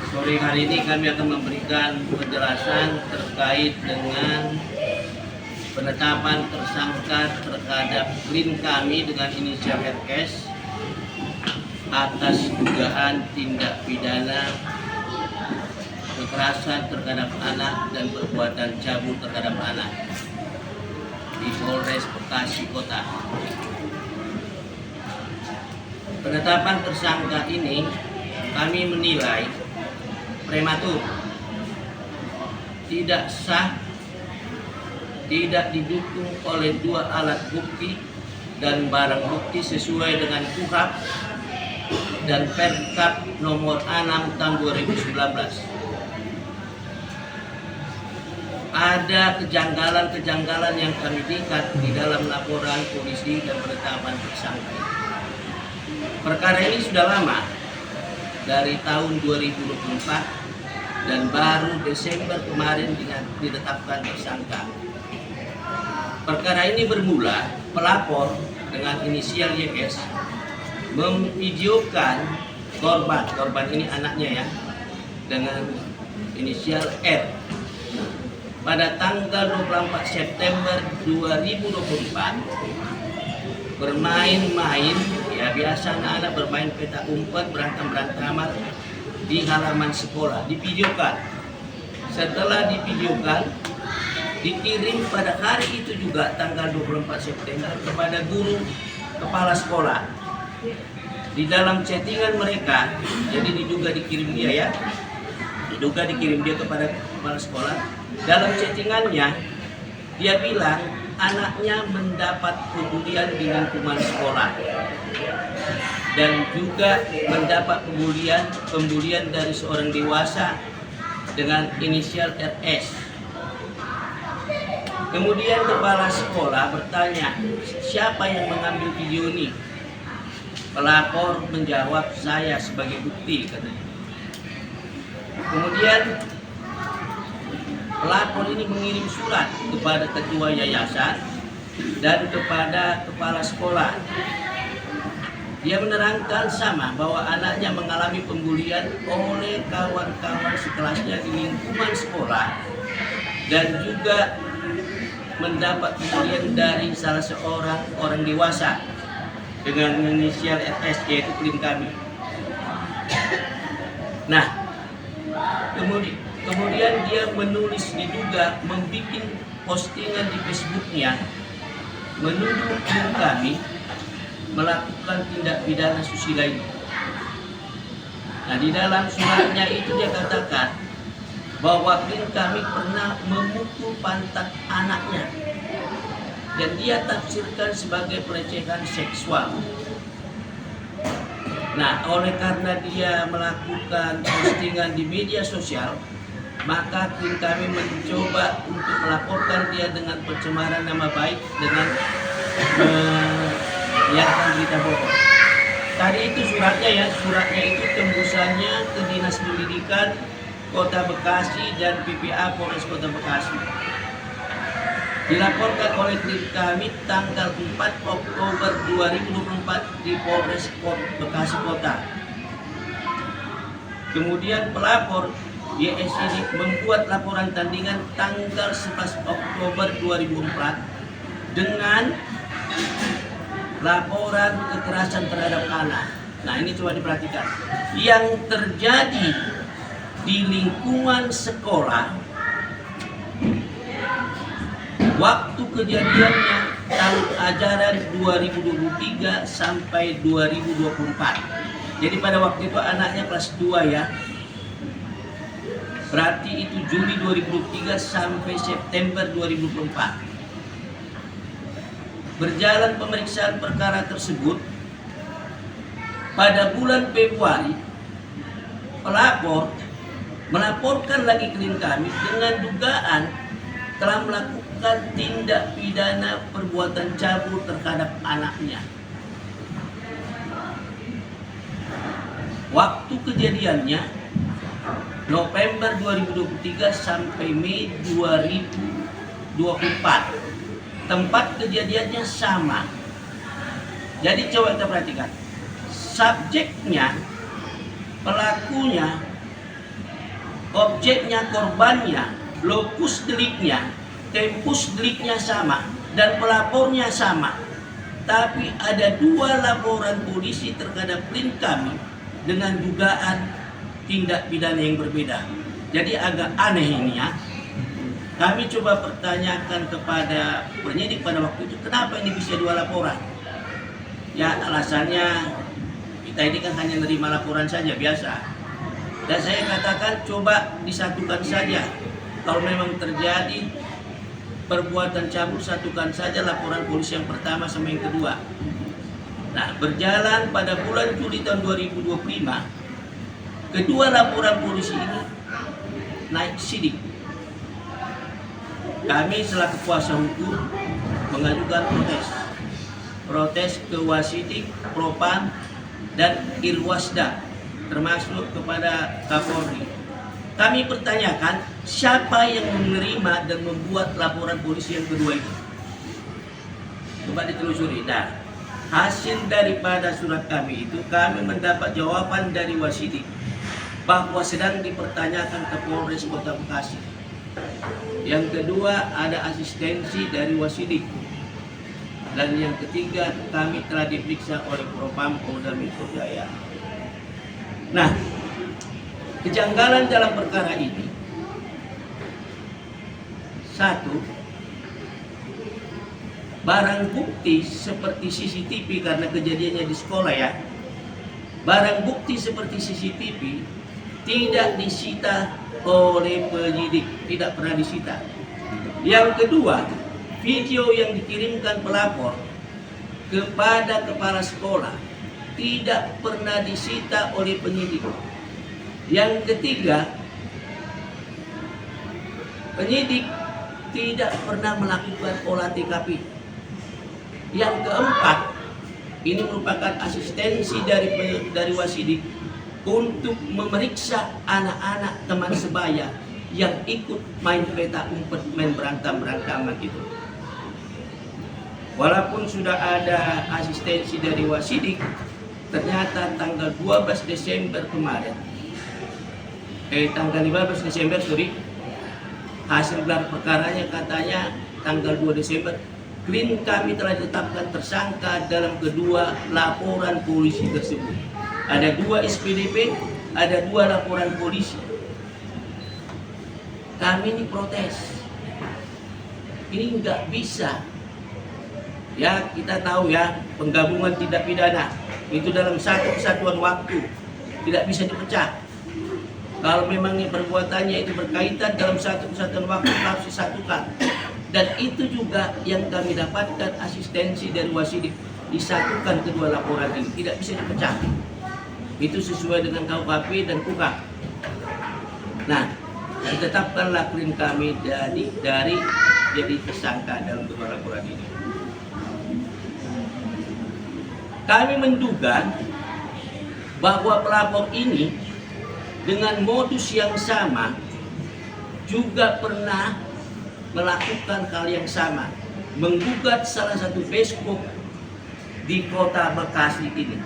Sore hari ini kami akan memberikan penjelasan terkait dengan penetapan tersangka terhadap klien kami dengan inisial RS atas dugaan tindak pidana kekerasan terhadap anak dan perbuatan cabul terhadap anak di Polres Bekasi Kota. Penetapan tersangka ini kami menilai prematur, tidak sah, tidak didukung oleh dua alat bukti dan barang bukti sesuai dengan KUHP dan Perkap nomor 6 tahun 2019. Ada kejanggalan-kejanggalan yang kami lihat di dalam laporan polisi dan penetapan tersangka. Perkara ini sudah lama, dari tahun 2024 dan baru Desember kemarin ditetapkan tersangka. Perkara ini bermula pelapor dengan inisial YS memvideokan korban ini anaknya ya, dengan inisial R pada tanggal 24 September 2024 bermain-main. Ya, biasa anak-anak bermain petak umpet, berantem-berantaman di halaman sekolah, divideokan. Setelah divideokan, dikirim pada hari itu juga tanggal 24 September kepada guru kepala sekolah. Di dalam chattingan mereka, jadi diduga dikirim dia ya, diduga dikirim dia kepada kepala sekolah. Dalam chattingannya, dia bilang anaknya mendapat pembulian di lingkungan sekolah dan juga mendapat pembulian dari seorang dewasa dengan inisial RS. Kemudian kepala sekolah bertanya, siapa yang mengambil video ini? Pelapor menjawab, saya sebagai bukti, katanya. Kemudian pelapor ini mengirim surat kepada ketua yayasan dan kepada kepala sekolah. Dia menerangkan sama bahwa anaknya mengalami pembulian oleh kawan-kawan sekelasnya di lingkungan sekolah dan juga mendapat pembulian dari salah seorang orang dewasa dengan inisial RS, yaitu klien kami. Nah, kemudian dia menulis, diduga membuat postingan di Facebooknya menuduh klien kami melakukan tindak pidana susila ini. Nah, di dalam suratnya itu dia katakan bahwa klien kami pernah memukul pantat anaknya dan dia tafsirkan sebagai pelecehan seksual. Nah, oleh karena dia melakukan postingan di media sosial, maka tim kami mencoba untuk melaporkan dia dengan pencemaran nama baik dengan menyiarkan berita bohong. Tadi itu suratnya itu tembusannya ke Dinas Pendidikan Kota Bekasi dan PPA Polres Kota Bekasi. Dilaporkan oleh klien kami tanggal 4 Oktober 2024 di Polres Bekasi Kota. Kemudian pelapor YS ini membuat laporan tandingan tanggal 11 Oktober 2004 dengan laporan kekerasan terhadap anak. Nah, ini coba diperhatikan. Yang terjadi di lingkungan sekolah waktu kejadiannya tahun ajaran 2023 sampai 2024. Jadi pada waktu itu anaknya kelas 2 ya. Berarti itu Juli 2023 sampai September 2024. Berjalan pemeriksaan perkara tersebut, pada bulan Februari pelapor melaporkan lagi klien kami dengan dugaan telah melakukan tindak pidana perbuatan cabul terhadap anaknya. Waktu kejadiannya November 2023 sampai Mei 2024. Tempat kejadiannya sama. Jadi coba kita perhatikan. Subjeknya pelakunya, objeknya, korbannya, lokus deliknya, tempus deliknya sama, dan pelapornya sama. Tapi ada 2 laporan polisi terhadap klien kami dengan dugaan tindak pidana yang berbeda. Jadi agak aneh ini ya. Kami coba pertanyakan kepada penyidik pada waktu itu, kenapa ini bisa 2 laporan? Ya alasannya kita ini kan hanya menerima laporan saja biasa. Dan saya katakan coba disatukan saja. Kalau memang terjadi perbuatan cabul, satukan saja laporan polisi yang pertama sama yang kedua. Nah, berjalan pada bulan Juli tahun 2025, kedua laporan polisi ini naik sidik. Kami selaku kuasa hukum mengajukan protes ke Wasidik, Propam, dan Irwasda, termasuk kepada Kapolri. Kami pertanyakan siapa yang menerima dan membuat laporan polisi yang kedua itu. Coba ditelusuri. Nah, hasil daripada surat kami itu, kami mendapat jawaban dari Wasidik bahwa sedang dipertanyakan ke Polres Kota Bekasi. Yang kedua ada asistensi dari Wasidik. Dan yang ketiga kami telah diperiksa oleh Propam Polda Metro Jaya. Nah, kejanggalan dalam perkara ini, 1, barang bukti seperti CCTV, karena kejadiannya di sekolah ya, barang bukti seperti CCTV tidak disita oleh penyidik, tidak pernah disita. Yang kedua, video yang dikirimkan pelapor kepada kepala sekolah tidak pernah disita oleh penyidik. Yang ketiga, penyidik tidak pernah melakukan olah TKP. Yang keempat, ini merupakan asistensi dari Wasidik untuk memeriksa anak-anak teman sebaya yang ikut main peta umpet, main berantam-berantaman itu. Walaupun sudah ada asistensi dari Wasidik, ternyata tanggal 12 Desember kemarin, tanggal 15 Desember, hasil gelar perkaranya katanya tanggal 2 Desember, klien kami telah ditetapkan tersangka dalam kedua laporan polisi tersebut. Ada 2 SPDP, ada 2 laporan polisi. Kami ini protes. Ini nggak bisa. Ya, kita tahu ya, penggabungan tindak pidana itu dalam satu kesatuan waktu, tidak bisa dipecah. Kalau memang perbuatannya itu berkaitan dalam satu kesatuan waktu, harus disatukan. Dan itu juga yang kami dapatkan asistensi dari Wasidik, disatukan kedua laporan ini, tidak bisa dipecah. Itu sesuai dengan KUHP dan KUHP. Nah, ditetapkanlah klien kami dari jadi tersangka dalam kedua laporan ini. Kami menduga bahwa pelapor ini dengan modus yang sama juga pernah melakukan hal yang sama, menggugat salah satu beskop di Kota Bekasi ini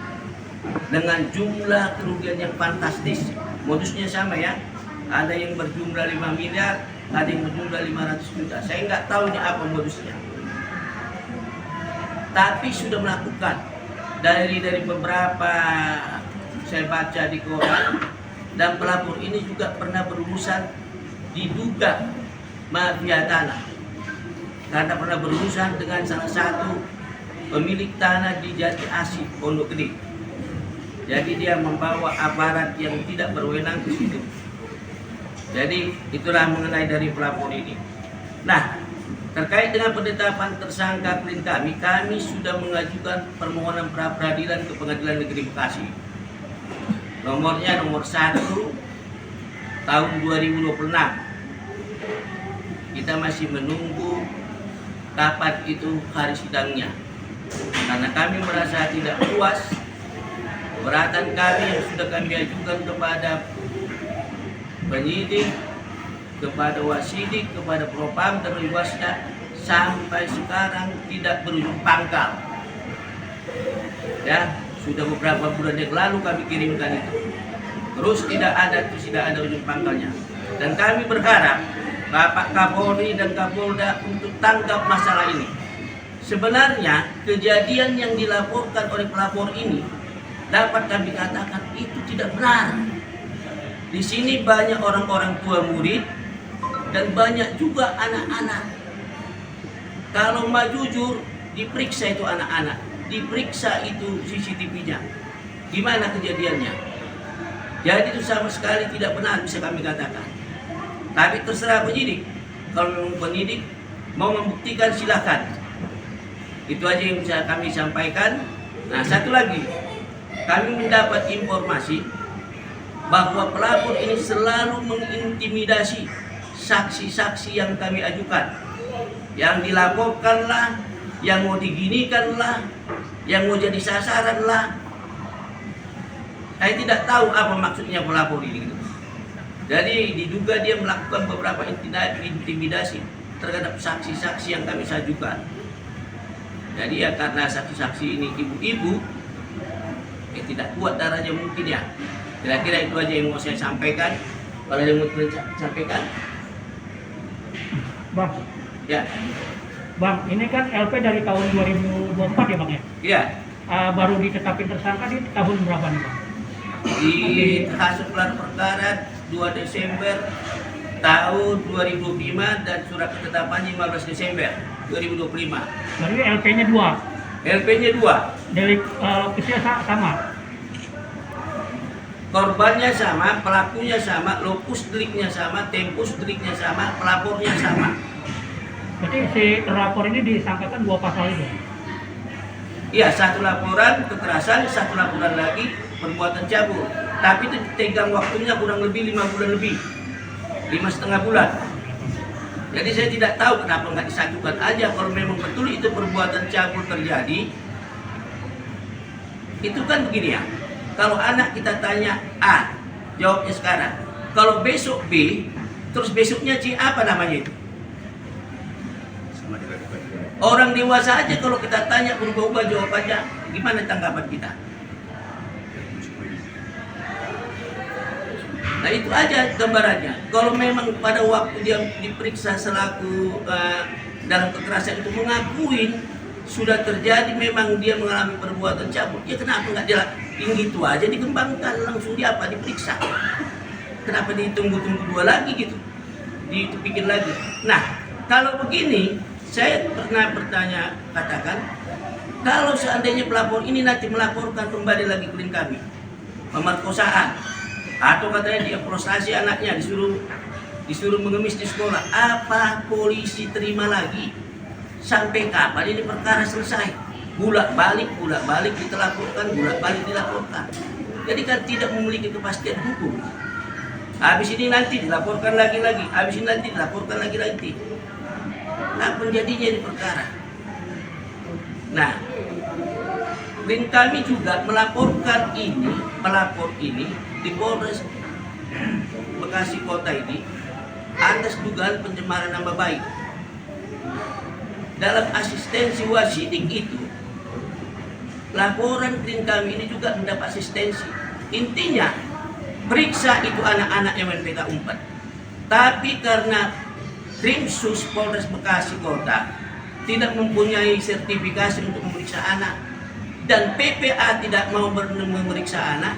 dengan jumlah kerugian yang fantastis. Modusnya sama ya, ada yang berjumlah 5 miliar, ada yang berjumlah 500 juta. Saya nggak tahu ini apa modusnya, tapi sudah melakukan. Dari beberapa saya baca di koran, dan pelapor ini juga pernah berurusan diduga mafia tanah karena pernah berurusan dengan salah satu pemilik tanah di Jati Asih, Pondok Gede. Jadi dia membawa aparat yang tidak berwenang ke situ. Jadi itulah mengenai dari pelapor ini. Nah, terkait dengan penetapan tersangka klien kami sudah mengajukan permohonan pra peradilan ke Pengadilan Negeri Bekasi. Nomornya nomor 1 tahun 2026. Kita masih menunggu kapan itu hari sidangnya. Karena kami merasa tidak puas keberatan kami yang sudah kami ajukan kepada penyidik, kepada Wasidik, kepada Propam dan Irwasda, sampai sekarang tidak berujung pangkal. Ya, sudah beberapa bulan yang lalu kami kirimkan itu. terus tidak ada ujung pangkalnya. Dan kami berharap Bapak Kapolri dan Kapolda untuk tanggap masalah ini. Sebenarnya kejadian yang dilaporkan oleh pelapor ini dapat kami katakan itu tidak benar. Di sini banyak orang-orang tua murid dan banyak juga anak-anak. Kalau mau jujur, diperiksa itu anak-anak, diperiksa itu CCTV-nya. Gimana kejadiannya? Jadi itu sama sekali tidak benar bisa kami katakan. Tapi terserah penyidik. Kalau memang penyidik mau membuktikan silakan. Itu aja yang bisa kami sampaikan. Nah, satu lagi, kami mendapat informasi bahwa pelapor ini selalu mengintimidasi saksi-saksi yang kami ajukan. Yang dilaporkan lah, yang mau diginikan lah, yang mau jadi sasaran lah. Saya tidak tahu apa maksudnya pelapor ini. Jadi diduga dia melakukan beberapa intimidasi terhadap saksi-saksi yang kami ajukan. Jadi ya karena saksi-saksi ini ibu-ibu, tidak kuat darahnya mungkin ya. Kira-kira itu aja yang mau saya sampaikan. Kalau yang mau sampaikan, Bang. Ya. Bang, ini kan LP dari tahun 2024 ya Bang ya? Iya. Baru ditetapkan tersangka di tahun berapa nih Bang? Di hasil gelar perkara 2 Desember tahun 2005 dan surat ketetapannya 15 Desember 2025. Berarti LP-nya 2? LP-nya 2. Delik lokasinya sama? Korbannya sama, pelakunya sama, lokus deliknya sama, tempus deliknya sama, pelapornya sama. Berarti si terlapor ini disangkakan 2 pasal itu? Iya, 1 laporan kekerasan, 1 laporan lagi perbuatan cabul. Tapi itu tegang waktunya kurang lebih 5 bulan lebih, 5,5 bulan. Jadi saya tidak tahu kenapa nggak disatukan aja. Kalau memang betul itu perbuatan cabul terjadi, itu kan begini ya. Kalau anak kita tanya A, jawabnya sekarang. Kalau besok B, terus besoknya C, apa namanya itu? Orang dewasa aja kalau kita tanya berubah-ubah jawabannya, gimana tanggapan kita? Nah itu aja gambarannya. Kalau memang pada waktu dia diperiksa selaku dalam kekerasan itu mengakui sudah terjadi memang dia mengalami perbuatan cabul, ya kenapa nggak dia tinggi itu aja dikembangkan langsung dia apa diperiksa? Kenapa ditunggu-tunggu 2 lagi gitu? Dipikir lagi. Nah kalau begini, saya pernah bertanya katakan kalau seandainya pelapor ini nanti melaporkan kembali lagi klien kami pemerkosaan atau katanya dia frustasi anaknya disuruh mengemis di sekolah, apa polisi terima lagi? Sampai kapan ini perkara selesai? Bolak-balik ditelaporkan, bolak-balik dilaporkan. Jadi kan tidak memiliki kepastian hukum. Habis ini nanti dilaporkan lagi, habis ini nanti dilaporkan lagi. Apa jadinya ini perkara? Nah, klien kami juga pelapor ini di Polres Bekasi Kota ini atas dugaan pencemaran nama baik. Dalam asistensi wasidik itu, laporan klien kami ini juga mendapat asistensi. Intinya, periksa itu anak-anak MNPK 4. Tapi karena Krimsus Polres Bekasi Kota tidak mempunyai sertifikasi untuk memeriksa anak dan PPA tidak mau memeriksa anak,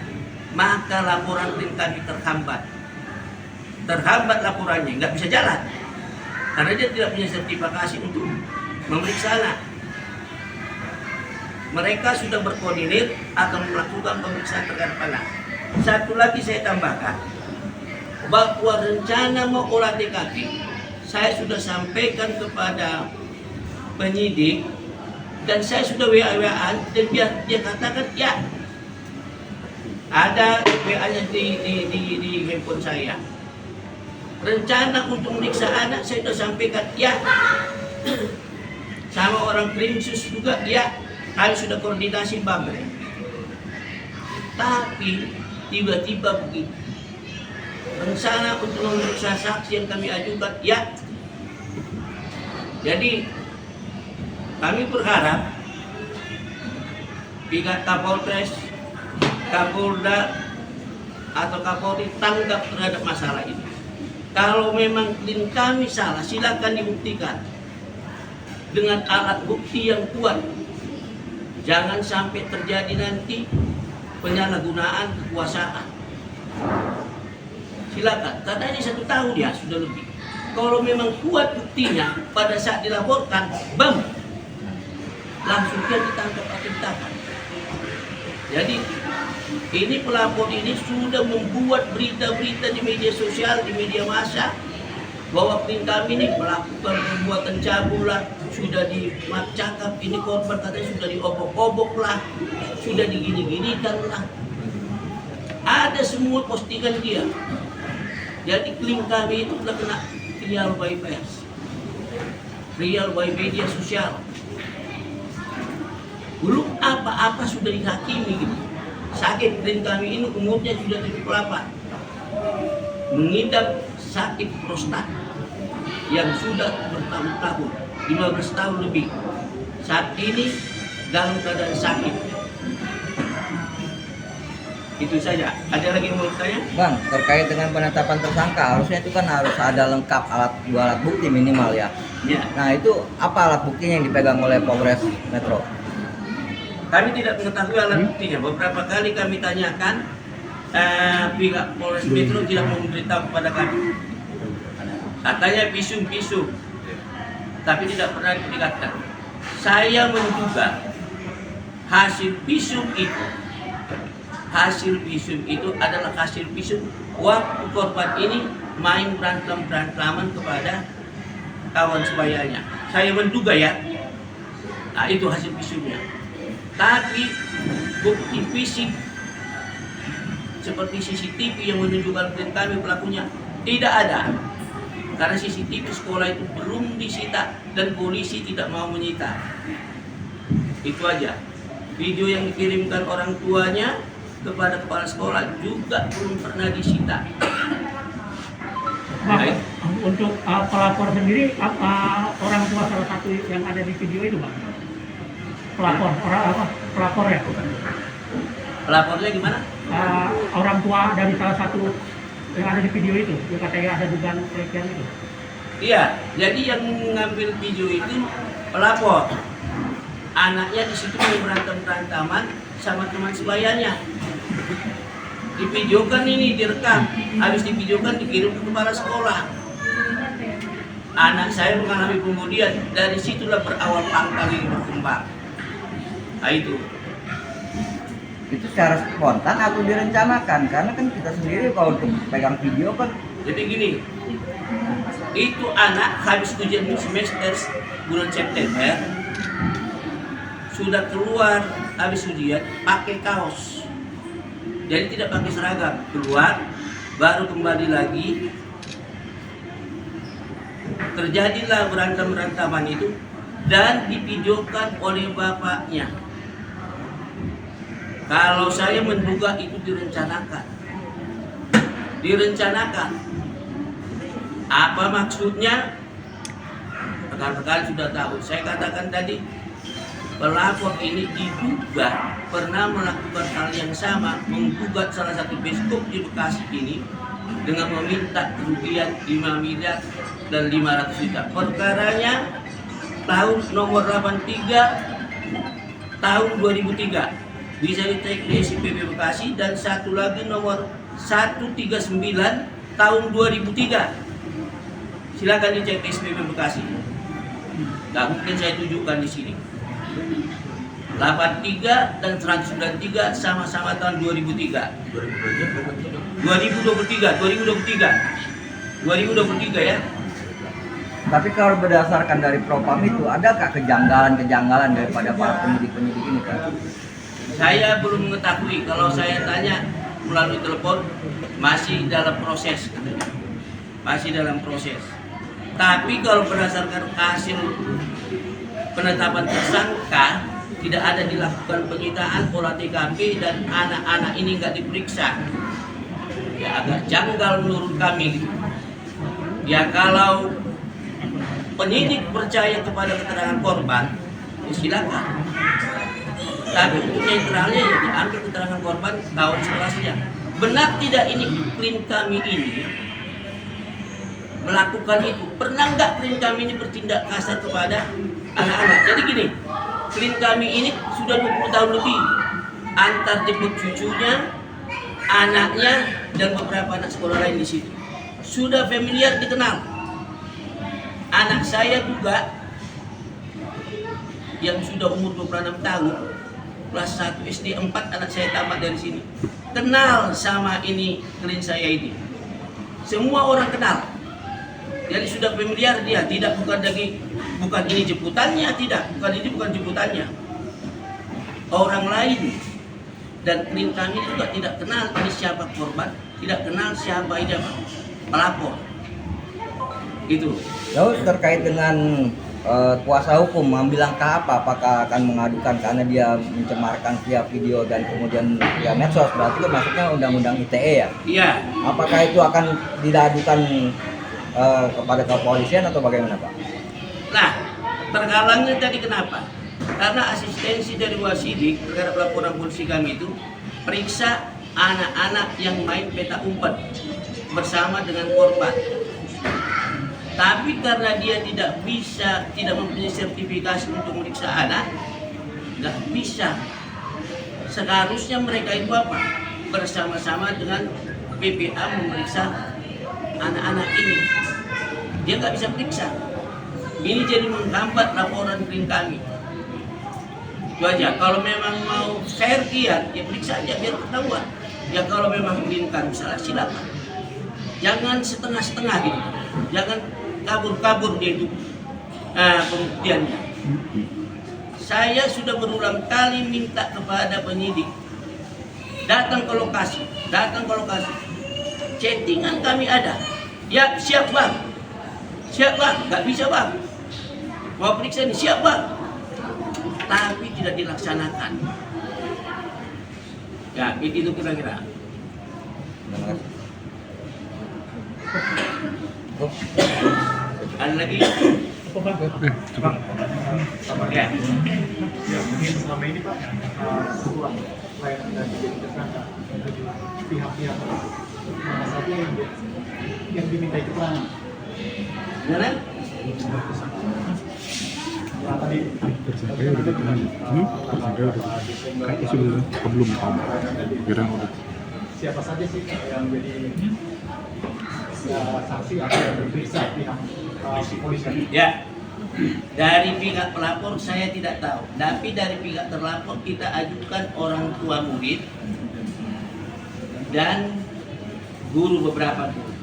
maka laporan klien kami terhambat laporannya, nggak bisa jalan karena dia tidak punya sertifikasi untuk memeriksa anak. Mereka sudah berkoordinir akan melakukan pemeriksaan terhadap anak. Satu lagi saya tambahkan bahwa rencana mau olah TKP saya sudah sampaikan kepada penyidik dan saya sudah WA-WA-an dan dia katakan ya ada WA-nya di handphone saya. Rencana untuk memeriksa anak saya sudah sampaikan ya. Sama orang Krimsus juga ya, kami sudah koordinasi Bamre. Tapi tiba-tiba begitu. Rencana untuk memeriksa saksi yang kami ajukan ya. Jadi kami berharap pihak Kapolres, Kapolda atau Kapolri tanggap terhadap masalah ini. Kalau memang klien kami salah, silakan dibuktikan dengan alat bukti yang kuat. Jangan sampai terjadi nanti penyalahgunaan kekuasaan. Silakan, katanya 1 tahun ya sudah lebih. Kalau memang kuat buktinya, pada saat dilaporkan, bam, langsung dia ditangkap atau ditahan. Jadi ini pelapor ini sudah membuat berita-berita di media sosial, di media massa bahwa klien kami ini melakukan perbuatan cabul lah, sudah cakap ini korban katanya sudah diobok-obok lah, sudah digini-ginikan lah. Ada semua postingan dia. Jadi klien kami itu sudah kena trial by pers, trial by media sosial. Belum apa-apa sudah dihakimi gitu. Sakit klien kami ini umurnya sudah 78, mengidap sakit prostat yang sudah bertahun-tahun, 15 tahun lebih. Saat ini dalam keadaan sakit. Itu saja. Ada lagi yang mau tanya? Bang, terkait dengan penetapan tersangka, harusnya itu kan harus ada lengkap dua alat bukti minimal ya. Ya. Nah itu apa alat buktinya yang dipegang oleh Polres Metro? Kami tidak mengetahui alat buktinya. Beberapa kali kami tanyakan, pihak Polres Metro tidak mau memberitahu kepada kami. Katanya visum, tapi tidak pernah diperlihatkan. Saya menduga hasil visum itu adalah hasil visum waktu korban ini main berantem-berantaman kepada kawan sebayanya. Saya menduga ya. Nah, itu hasil visumnya. Tapi bukti fisik seperti CCTV yang menunjukkan klien kami pelakunya tidak ada. Karena CCTV sekolah itu belum disita dan polisi tidak mau menyita. Itu aja. Video yang dikirimkan orang tuanya kepada kepala sekolah juga belum pernah disita. Bang, untuk pelapor sendiri, orang tua salah satu yang ada di video itu, Bang? Pelapor ya? Pelapornya gimana? Orang tua dari salah satu yang ada di video itu, yang katanya ada dugaan pelecehan itu. Iya, jadi yang mengambil video itu pelapor. Anaknya di situ berantem-berantaman sama teman sebayanya. Divideokan ini, direkam. Habis divideokan dikirim ke kepala sekolah. Anak saya mengalami kemudian, dari situlah berawal pangkal ini berkembang. Nah itu. Itu secara spontan atau direncanakan? Karena kan kita sendiri kalau untuk pegang video kan. Jadi gini, itu anak habis ujian semester bulan September, sudah keluar habis ujian pakai kaos, jadi tidak pakai seragam, keluar baru kembali lagi, terjadilah berantem-berantaman itu dan divideokan oleh bapaknya. Kalau saya menduga itu direncanakan. Apa maksudnya? Rekan-rekan sudah tahu. Saya katakan tadi, pelapor ini diduga pernah melakukan hal yang sama, menggugat salah satu biskup di Bekasi ini dengan meminta kerugian 5 miliar dan 500 juta. Perkaranya tahun nomor 83 tahun 2003. Bisa dicek di SPP Bekasi, dan satu lagi nomor 139 tahun 2003. Silakan dicek di SPP Bekasi. Nggak mungkin saya tunjukkan di sini. 83 dan 193 sama-sama tahun 2003. 2023 ya. Tapi kalau berdasarkan dari Propam itu, adakah kejanggalan daripada para penyidik-penyidik ini kan? Saya belum mengetahui. Kalau saya tanya melalui telepon, masih dalam proses. Masih dalam proses. Tapi kalau berdasarkan hasil penetapan tersangka, tidak ada dilakukan penyitaan olah TKP dan anak-anak ini nggak diperiksa. Ya agak janggal menurut kami. Ya kalau penyidik percaya kepada keterangan korban, ya silakan. Tapi untuk netralnya ya diambil keterangan korban kawan sekelasnya. Benar tidak ini klien kami ini melakukan itu? Pernah nggak klien kami ini bertindak kasar kepada anak-anak? Jadi gini, klien kami ini sudah 20 tahun lebih antar jemput cucunya, anaknya, dan beberapa anak sekolah lain di situ. Sudah familiar, dikenal. Anak saya juga yang sudah umur 26 tahun, kelas 1 SD 4, anak saya tamat dari sini, kenal sama ini klien saya ini. Semua orang kenal. Jadi sudah familiar dia, bukan ini jemputannya, bukan jemputannya. Orang lain dan klien kami juga tidak kenal ini siapa korban, tidak kenal siapa ini pelapor. Gitu. Lalu terkait dengan kuasa hukum mengambil langkah apa? Apakah akan mengadukan karena dia mencemarkan via video dan kemudian via medsos? Berarti itu masuknya undang-undang ITE ya? Iya. Apakah itu akan diadukan kepada kepolisian atau bagaimana Pak? Nah, tergalangnya tadi kenapa? Karena asistensi dari Wasidik terhadap laporan polisi kami itu periksa anak-anak yang main peta umpet bersama dengan korban. Tapi karena dia tidak mempunyai sertifikasi untuk meriksa anak, nggak bisa. Seharusnya mereka itu apa? Bersama-sama dengan PPA memeriksa anak-anak ini. Dia nggak bisa periksa. Ini jadi menghambat laporan klien kami. Itu aja. Kalau memang mau fair kian, ya periksa aja biar ketahuan. Ya kalau memang klien kami salah, silakan. Jangan setengah-setengah gitu. Jangan kabur-kabur dia itu pembuktiannya. Saya sudah berulang kali minta kepada penyidik datang ke lokasi. Chattingan kami ada. Ya siap bang, nggak bisa bang. Mau periksa ini siap bang, tapi tidak dilaksanakan. Ya itu kira-kira. Ada lagi? Ya. Ya, mungkin selama ini Pak, setelah layanan dan jadi tersangka dari pihak-pihak mana saja yang diminta keterangan. Benar? Nah, tadi Tersangka udah ditahan. Kayaknya sudah belum tahu. Kira udah. siapa saja sih yang jadi saksi atau yang diperiksa pihak kepolisian? Ya, dari pihak pelapor saya tidak tahu, tapi dari pihak terlapor kita ajukan orang tua murid dan guru beberapa guru.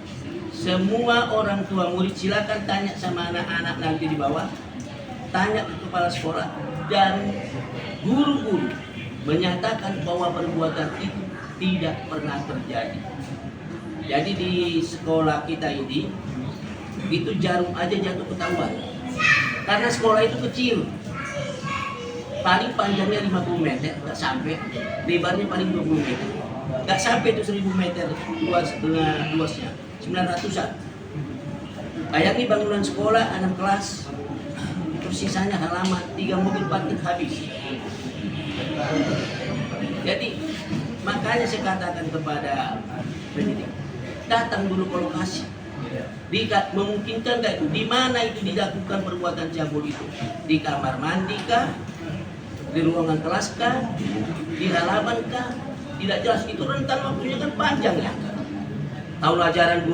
Semua orang tua murid silakan tanya sama anak-anak nanti di bawah, tanya ke kepala sekolah dan guru-guru menyatakan bahwa perbuatan itu tidak pernah terjadi. Jadi di sekolah kita ini itu jarum aja jatuh ketahuan. Karena sekolah itu kecil, paling panjangnya 50 meter, nggak sampai, lebarnya paling 20 meter, nggak sampai itu 1000 meter luasnya, 900-an. Bayangin bangunan sekolah 6 kelas, terus sisanya halaman, 3 mobil parkir habis. Jadi makanya saya katakan kepada penyidik, datang dulu ke lokasi. Memungkinkan nggak itu? Di mana itu dilakukan perbuatan cabul itu? Di kamar mandi kah? Di ruangan kelas kah? Di halaman kah? Tidak jelas. Itu rentang waktunya kan panjang ya. Tahun ajaran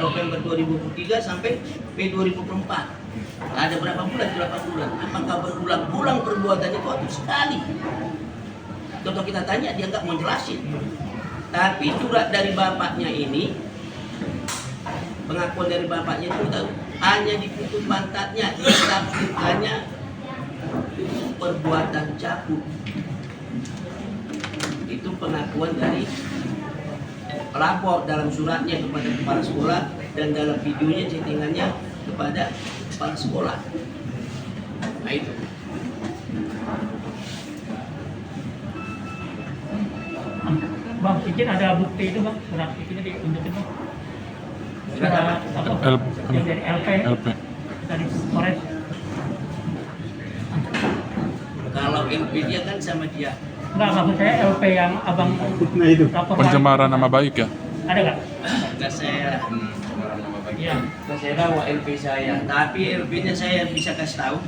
November 2003 sampai P2004. Ada berapa bulan? Apakah berulang-ulang perbuatan itu atau sekali? Kalau kita tanya dia nggak mau jelasin. Tapi surat dari bapaknya ini, pengakuan dari bapaknya itu hanya dipukul pantatnya, hanya perbuatan cabul. Itu pengakuan dari pelapor dalam suratnya kepada kepala sekolah dan dalam videonya chattingannya kepada kepala sekolah. Nah itu. Bang, izin ada bukti itu bang, surat itu ditunjukin bang. Surat apa? Yang dari LP. Dari Polres. Kalau LP dia kan sama dia Enggak, maksud saya LP yang abang Nah itu. lapor Pencemaran nama baik ya. ada nggak? Nggak saya Iya. nggak saya bawa LP saya, tapi LP-nya saya bisa kasih tahu.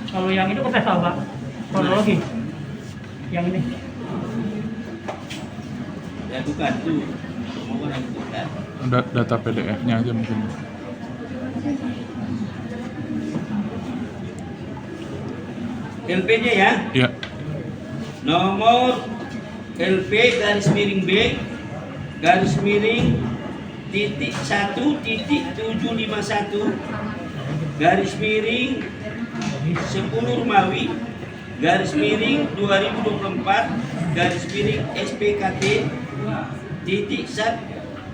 Kalau yang itu kita tahu Pak, kronologi. Yang ini. Ya bukan tuh, mau orang bukan. Data PDF-nya aja mungkin. LP-nya ya, Iya. nomor LP garis miring B garis miring titik 1 titik 751 garis miring 10 Romawi garis miring 2024 garis miring SPKT titik sat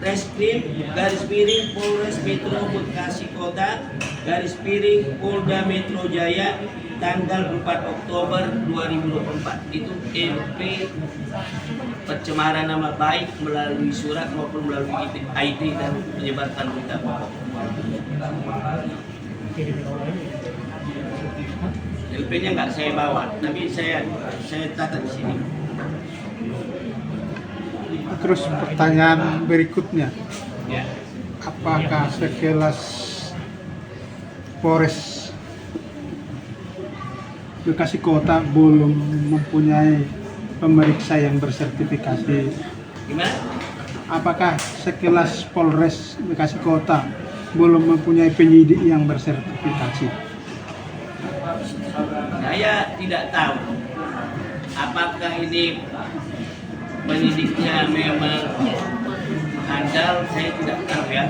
Reskrim garis miring Polres Metro Bekasi Kota garis miring Polda Metro Jaya tanggal 4 Oktober 2024. Itu LP pencemaran nama baik melalui surat maupun melalui IT dan menyebarkan berita bohong. LP-nya nggak saya bawa, tapi saya catat di sini. Terus pertanyaan berikutnya, Ya. apakah sekelas Polres Bekasi Kota belum mempunyai pemeriksa yang bersertifikasi? Gimana? Apakah sekelas Polres Bekasi Kota belum mempunyai penyidik yang bersertifikasi? Saya tidak tahu apakah ini penyidiknya memang handal, saya tidak tahu ya.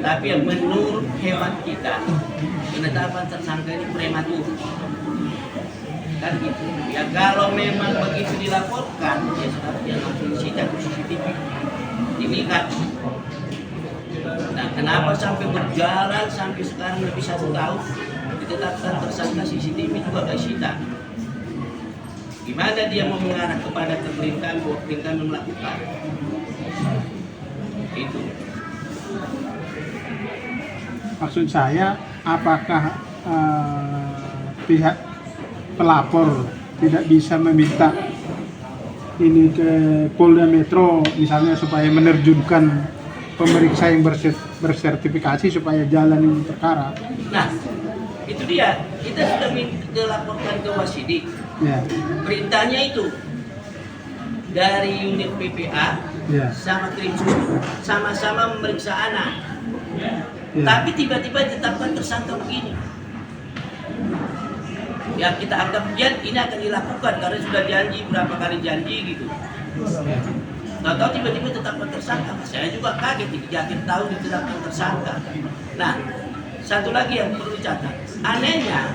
Tapi menurut hemat kita, penetapan tersangka ini prematur. Kan gitu. Ya kalau memang begitu dilaporkan, ya seharusnya langsung disita ke CCTV. Ini kan. Nah, kenapa sampai berjalan sampai sekarang lebih 1 tahun ditetapkan tersangka CCTV juga nggak disita? Gimana dia mau mengarah kepada pemerintahan bahwa pemerintahan melakukan itu? Maksud saya, apakah pihak pelapor tidak bisa meminta ini ke Polda Metro misalnya supaya menerjunkan pemeriksa yang bersertifikasi supaya jalan ini perkara? Nah, itu dia. Kita sudah dilaporkan ke Wasidik. Ya, Perintahnya itu dari unit PPA ya, sama Krimsus sama-sama memeriksa anak. ya. Tapi tiba-tiba ditetapkan tersangka begini. Ya kita anggap ini akan dilakukan karena sudah janji berapa kali janji gitu. Tahu-tahu tiba-tiba ditetapkan tersangka. Saya juga kaget, yakin tahu ditetapkan tersangka. Nah, satu lagi yang perlu dicatat. Anehnya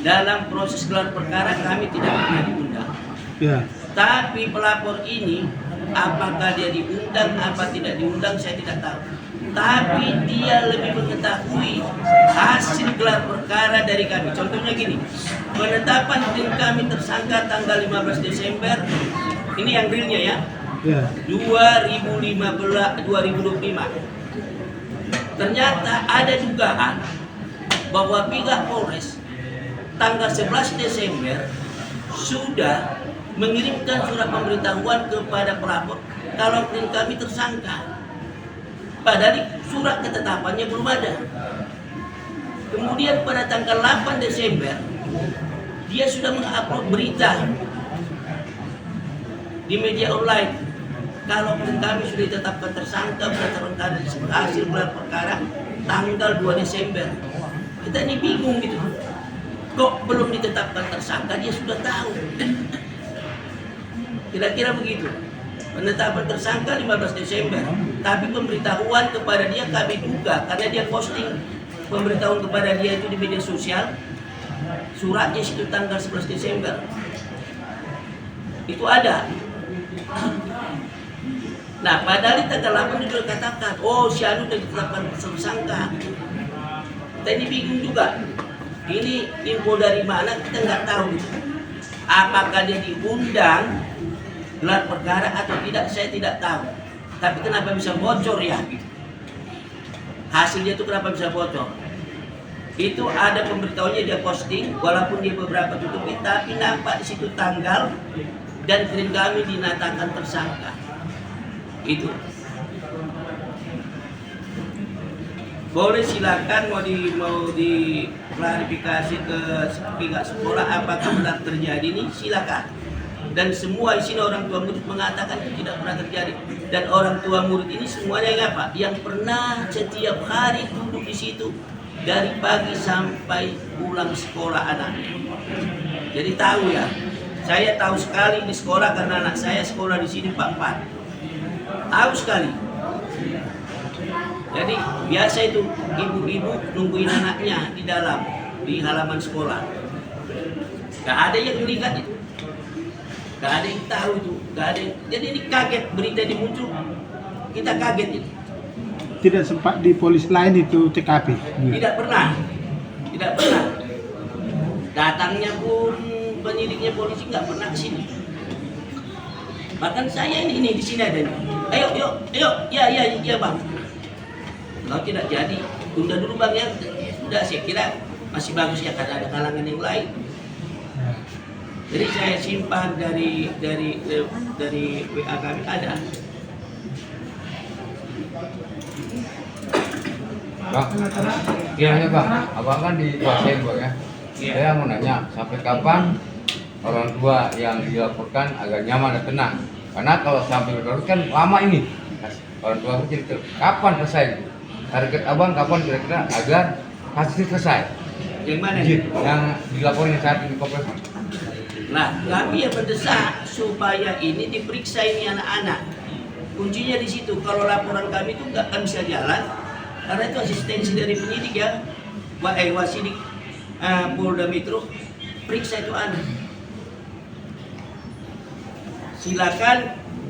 dalam proses gelar perkara kami tidak pernah diundang. Ya. Tapi pelapor ini apakah dia diundang apa tidak diundang saya tidak tahu. Tapi dia lebih mengetahui hasil gelar perkara dari kami. Contohnya gini, penetapan tim kami tersangka tanggal 15 Desember, ini yang realnya ya, Ya. 2025. Ternyata ada dugaan bahwa pihak Polres tanggal 11 Desember sudah mengirimkan surat pemberitahuan kepada pelapor kalau tim kami tersangka. Padahal surat ketetapannya belum ada. Kemudian pada tanggal 8 Desember dia sudah mengupload berita di media online kalau tim kami sudah ditetapkan tersangka berdasarkan hasil gelar perkara tanggal 2 Desember. Kita ini bingung gitu. Kok belum ditetapkan tersangka dia sudah tahu. Kira-kira begitu. Penetapan tersangka 15 Desember, tapi pemberitahuan kepada dia kami duga karena dia posting pemberitahuan kepada dia itu di media sosial. Suratnya itu tanggal 11 Desember. Itu ada. Nah, padahal di tanggal 8 dia sudah katakan, oh si Anu sudah ditetapkan tersangka. Kita ini bingung juga. Ini info dari mana kita nggak tahu. Apakah dia diundang gelar perkara atau tidak, saya tidak tahu. Tapi kenapa bisa bocor ya? Gitu. Hasilnya itu kenapa bisa bocor? Itu ada pemberitahuannya, dia posting, walaupun dia beberapa tutupi, tapi nampak di situ tanggal dan klien kami dinyatakan tersangka. Itu. Boleh silakan mau diklarifikasi ke pihak sekolah apakah benar terjadi ini, silakan. Dan semua di sini orang tua murid mengatakan itu tidak pernah terjadi. Dan orang tua murid ini semuanya yang apa? Yang pernah setiap hari duduk di situ dari pagi sampai pulang sekolah anaknya. Jadi tahu ya. Saya tahu sekali di sekolah karena anak saya sekolah di sini Pak 4. Tahu sekali. Jadi biasa itu ibu-ibu nungguin anaknya di dalam, di halaman sekolah. Gak ada yang melihat itu. Gak ada yang tahu itu. Gak ada yang... Jadi ini kaget berita ini muncul. Kita kaget itu. Tidak sempat di polis lain itu TKP? Tidak pernah. Tidak pernah. Datangnya pun penyidiknya polisi nggak pernah ke sini. Bahkan saya ini di sini ada. Ayo, ya bang. Kalau tidak jadi, tunda dulu bang ya. Sudah, saya kira masih bagus ya karena ada kalangan yang lain. Jadi saya simpan dari WA kami ada. Bang, kiranya bang, abang kan dikuasain bang ya. Saya mau nanya, sampai kapan orang tua yang dilaporkan agar nyaman dan tenang? Karena kalau sampai berlarut kan lama ini. Orang tua jadi kapan selesai? Target abang kapan kira-kira agar kasus selesai? Yang mana? Yang dilaporin saat ini Kompolnas. Nah, kami yang mendesak supaya ini diperiksa ini anak-anak. Kuncinya di situ. Kalau laporan kami itu nggak akan bisa jalan, karena itu asistensi dari penyidik ya, wasidik Polda Metro, periksa itu anak. Silakan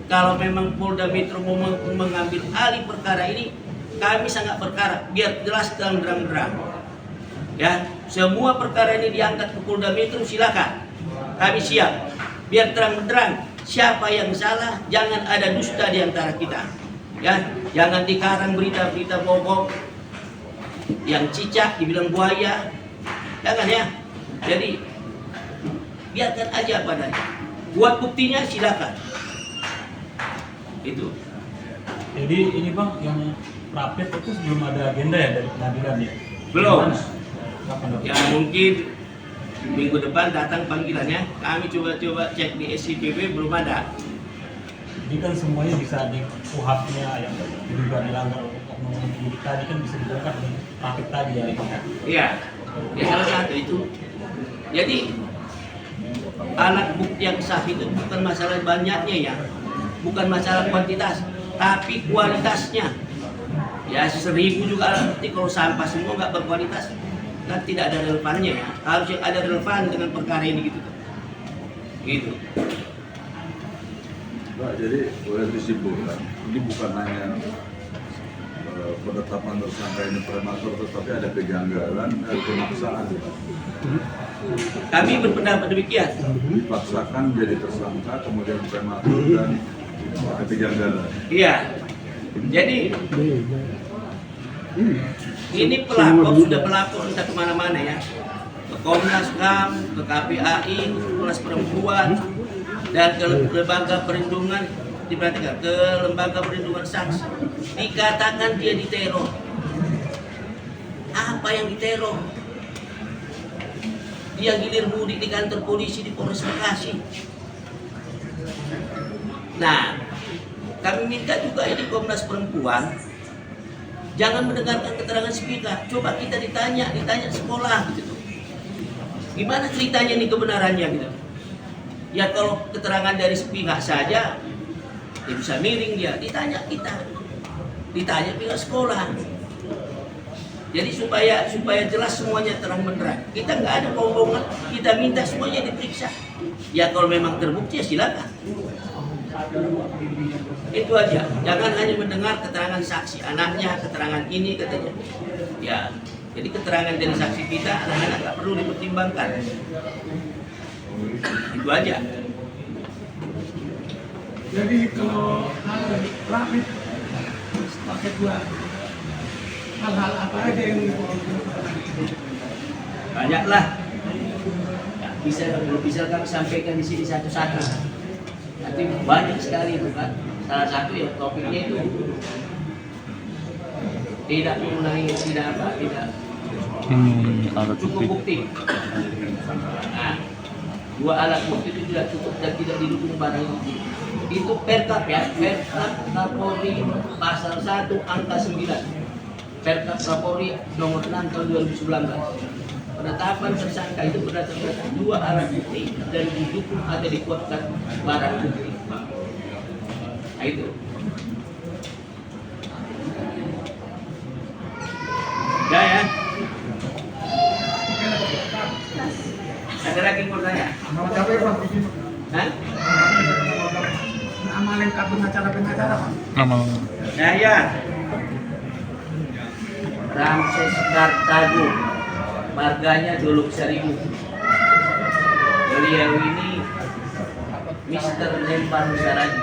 kalau memang Polda Metro mau mengambil alih perkara ini, kami sangat berharap biar jelas dan terang-terang. Ya, semua perkara ini diangkat ke Polda Metro, silakan. Kami siap. Biar terang-terang siapa yang salah, jangan ada dusta di antara kita. Ya, jangan dikarang berita-berita bohong yang cicak dibilang buaya. Jangan ya. Jadi biarkan aja padanya. Buat buktinya silakan. Itu. Jadi ini bang yang rapid itu belum ada agenda ya dari pengadilan ya? Belum. Kapan, Ya mungkin minggu depan datang panggilannya. Kami coba cek di SCPB belum ada. Jadi kan semuanya bisa di kuhapnya yang juga dilanggar oknum penyidik tadi kan bisa dibongkar dengan rapid tadi ya. Iya. Ya salah satu itu. Jadi alat bukti yang sah itu bukan masalah banyaknya ya, bukan masalah kuantitas, tapi kualitasnya. Ya 1000 juga alat bukti kalau sampah semua nggak berkualitas, kan tidak ada relevannya ya. Harus yang ada relevan dengan perkara ini gitu. Gitu. Pak, jadi boleh disimpulkan, ini bukan hanya penetapan tersangka ini prematur, tetapi ada kejanggalan, ada pemaksaan. Kami berpendapat demikian. Dipaksakan jadi tersangka, kemudian prematur dan ada kejanggalan. Iya. Jadi ini pelapor sudah melapor entah kemana-mana ya, ke Komnas HAM, ke KPAI, ke Komnas Perempuan, dan ke lembaga perlindungan, diperhatikan ke lembaga perlindungan saksi. Dikatakan dia diteror. Apa yang diteror? Dia gilir mudik di kantor polisi di Polres Bekasi. Nah, kami minta juga ini Komnas Perempuan jangan mendengarkan keterangan sepihak. Coba kita ditanya sekolah gitu. Gimana ceritanya ini kebenarannya gitu. Ya kalau keterangan dari sepihak saja ya bisa miring dia, ditanya pihak sekolah. Jadi supaya jelas semuanya terang benderang. Kita nggak ada bohongan, kita minta semuanya diperiksa. Ya kalau memang terbukti ya silakan. Itu aja. Jangan hanya mendengar keterangan saksi, anaknya, keterangan ini katanya. Ya Jadi keterangan dari saksi kita anak-anak nggak perlu dipertimbangkan. Itu aja. Jadi kalau rapid pakai dua hal-hal apa aja yang Banyaklah. Nggak bisa, kalau bisa kami sampaikan di sini satu-satu. Nanti banyak sekali itu kan. Salah satu ya topiknya itu tidak mengulangi, tidak Alat cukup bukti. bukti. Nah, 2 alat bukti itu tidak cukup dan tidak didukung barang bukti. Itu Perkap ya, Perkap Kapolri pasal 1 angka 9. Perkap Kapolri nomor 6 tahun 2019. Penetapan tersangka itu berdasarkan 2 alat bukti dan didukung atau dikuatkan barang bukti. Nah itu. Udah ya. Ada lagi mau tanya? nama capek Bang bikin Hah? nama lengkap pengacara Bang. Nama Saya Ramses Kartago, marganya Dolok Seribu. Beliau ini Mister Lempar Saragi.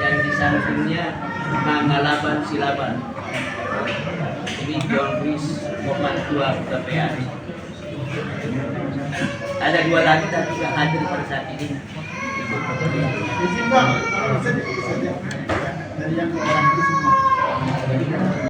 Yang di sampingnya Mangalaban Silaban. Ini John Chris Muhammad Tua KPA. Ada 2 lagi tapi tidak hadir pada saat ini. Izin Bang, kalau bisa dari yang orang itu semua.